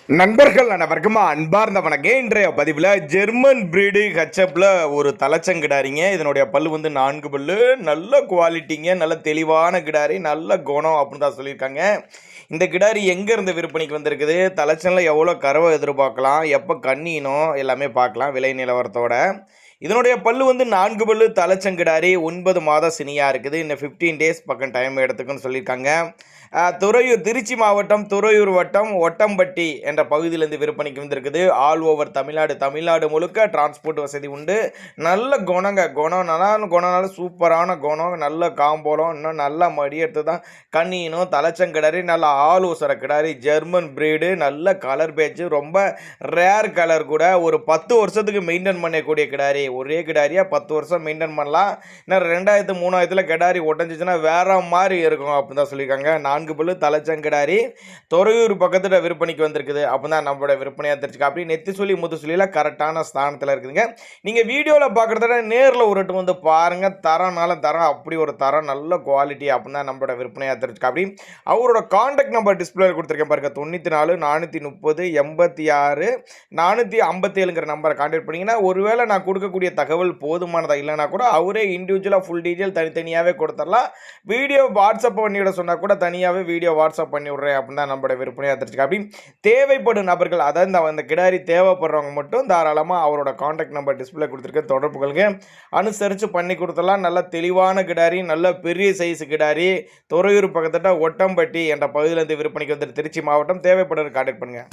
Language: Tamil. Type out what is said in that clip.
நண்பர்கள் அனைவருக்கும் அன்பார்ந்த வணக்கம். இன்றைய பதிவில் ஜெர்மன் பிரீடு ஹெச்எப்பில் ஒரு தலைச்சங்கிடாரிங்க. இதனுடைய பல்லு வந்து 4 பல்லு, நல்ல குவாலிட்டிங்க, நல்ல தெளிவான கிடாரி, நல்ல குணம் அப்படின்னு தான் சொல்லியிருக்காங்க. இந்த கிடாரி எங்கேருந்து விற்பனைக்கு வந்திருக்குது, தலைச்சனில் எவ்வளோ கறவை எதிர்பார்க்கலாம், எப்போ கண்ணினும் எல்லாமே பார்க்கலாம் விலை நிலவரத்தோட. இதனுடைய பல்லு வந்து 4 பல்லு தலைச்சங்கிடாரி, 9 மாதம் சினியாக இருக்குது. இன்னும் 15 டேஸ் பக்கம் டைம் எடுத்துக்குன்னு சொல்லியிருக்காங்க. துறையூர், திருச்சி மாவட்டம் துறையூர் வட்டம் ஒட்டம்பட்டி என்ற பகுதியிலேருந்து விற்பனைக்கு வந்திருக்குது. ஆல் ஓவர் தமிழ்நாடு முழுக்க டிரான்ஸ்போர்ட் வசதி உண்டு. நல்ல குணம்னால சூப்பரான குணம், நல்ல காம்போலம், இன்னும் நல்ல மடி எடுத்து தான் கண்ணினும் தலைச்சங்கிடாரி, நல்ல ஆலோசனை கிடாரி, ஜெர்மன் பிரீடு, நல்ல கலர் பேட்ச், ரொம்ப ரேர் கலர் கூட. ஒரு 10 வருஷத்துக்கு மெயின்டைன் பண்ணக்கூடிய கிடாரி. ஒரே கிடாரியாக 10 வருஷம் மெயின்டைன் பண்ணலாம். இன்னும் 2000 3000 கிடாரி ஒட்டஞ்சிச்சுன்னா வேற மாதிரி இருக்கும் அப்படின்னு தான் சொல்லியிருக்காங்க. 4 பல்லு தலைச்சங்கிடாரி, துறையூர் பக்கத்தில் விற்பனைக்கு வந்திருக்குது. அப்போ தான் நம்மளோட விற்பனையாக தெரிஞ்சுக்க. அப்படி நெத்தி சொல்லி முத்து சொல்லியில் கரெக்டான ஸ்தானத்தில் இருக்குதுங்க. நீங்கள் வீடியோவில் பார்க்குறத நேரில் ஒரு வந்து பாருங்கள். தரம் அப்படி ஒரு தரம், நல்ல குவாலிட்டி அப்படின்னு தான் நம்மளோட விற்பனையாக தெரிஞ்சுக்க. அப்படி அவரோட கான்டாக்ட் நம்பர் டிஸ்பிளே கொடுத்துருக்கேன் பாருங்க. 94 430 86 457ங்கிற நம்பரை கான்டாக்ட் பண்ணிங்கன்னா, ஒருவேளை நான் கொடுக்கக்கூடிய தகவல் போதுமானதாக இல்லைனா கூட அவரே இண்டிவிஜுவலாக ஃபுல் டீட்டெயில் தனித்தனியாகவே கொடுத்துடலாம். வீடியோ வாட்ஸ்அப் பண்ணிவிட சொன்னால் கூட தனியாகவே வீடியோ வாட்ஸ்அப் பண்ணி விட்றேன் அப்படின்னு தான் நம்மளோட விற்பனையாக தெரிஞ்சுக்க. அப்படி தேவைப்படும் நபர்கள், அதாவது அந்த கிடாரி தேவைப்படுறவங்க மட்டும் தாராளமாக அவரோட கான்டாக்ட் நம்பர் டிஸ்பிளே கொடுத்துருக்க தொடர்புகளுக்கு அனுசரித்து பண்ணி கொடுத்துடலாம். நல்ல தெளிவான கிடாரி, நல்ல பெரிய சைஸ் கிடாரி, துறையூர் பக்கத்திட்ட ஒட்டம்பட்டி என்ற பகுதியிலேருந்து விற்பனைக்கு வந்துட்டு திருச்சி மாவட்டம். தேவைப்படுற கான்டாக்ட் பண்ணுங்கள்.